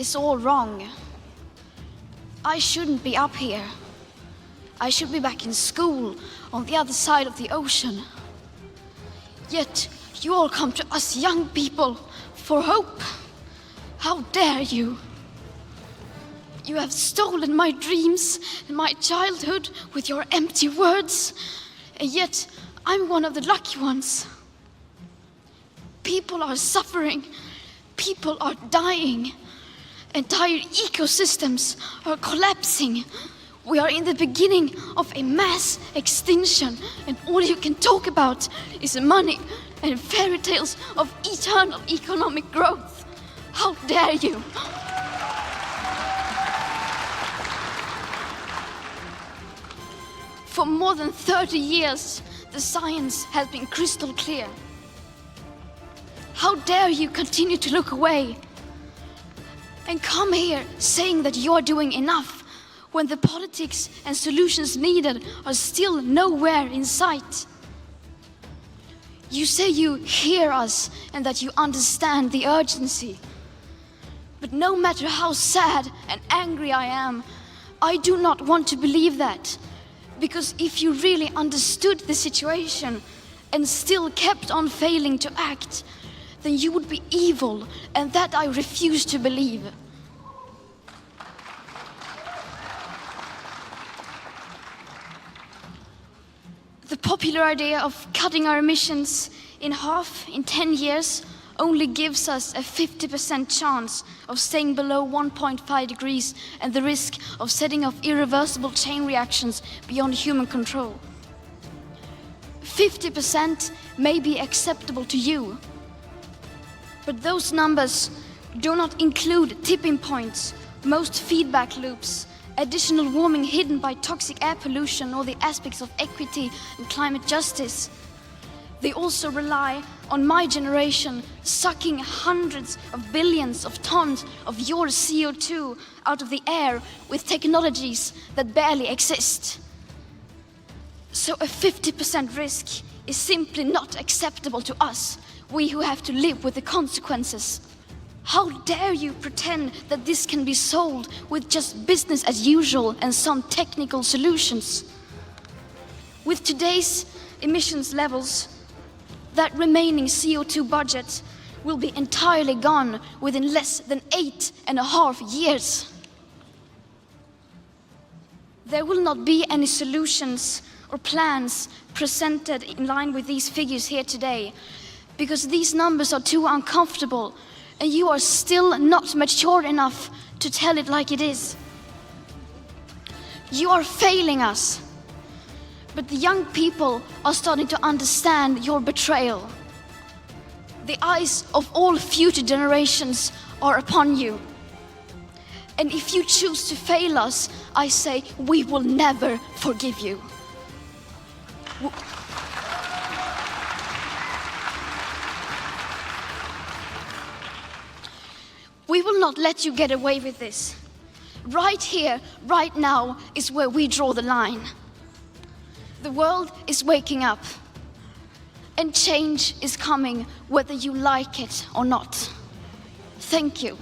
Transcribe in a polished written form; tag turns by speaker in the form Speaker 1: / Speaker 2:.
Speaker 1: is all wrong. I shouldn't be up here. I should be back in school on the other side of the ocean. Yet you all come to us young people for hope. How dare you? You have stolen my dreams and my childhood with your empty words, and yet I'm one of the lucky ones. People are suffering, people are dying, entire ecosystems are collapsing. We are in the beginning of a mass extinction, and all you can talk about is money and fairy tales of eternal economic growth. How dare you? For more than 30 years, the science has been crystal clear. How dare you continue to look away and come here saying that you're doing enough when the politics and solutions needed are still nowhere in sight? You say you hear us and that you understand the urgency. But no matter how sad and angry I am, I do not want to believe that. Because if you really understood the situation and still kept on failing to act, then you would be evil, and that I refuse to believe. The popular idea of cutting our emissions in half in 10 years only gives us a 50% chance of staying below 1.5 degrees and the risk of setting off irreversible chain reactions beyond human control. 50% may be acceptable to you, but those numbers do not include tipping points, most feedback loops, additional warming hidden by toxic air pollution, or the aspects of equity and climate justice. They also rely on my generation sucking hundreds of billions of tons of your CO2 out of the air with technologies that barely exist. So a 50% risk is simply not acceptable to us, we who have to live with the consequences. How dare you pretend that this can be solved with just business as usual and some technical solutions? With today's emissions levels, that remaining CO2 budget will be entirely gone within less than 8.5 years. There will not be any solutions or plans presented in line with these figures here today, because these numbers are too uncomfortable and you are still not mature enough to tell it like it is. You are failing us. But the young people are starting to understand your betrayal. The eyes of all future generations are upon you. And if you choose to fail us, I say we will never forgive you. We will not let you get away with this. Right here, right now, is where we draw the line. The world is waking up, and change is coming whether you like it or not. Thank you.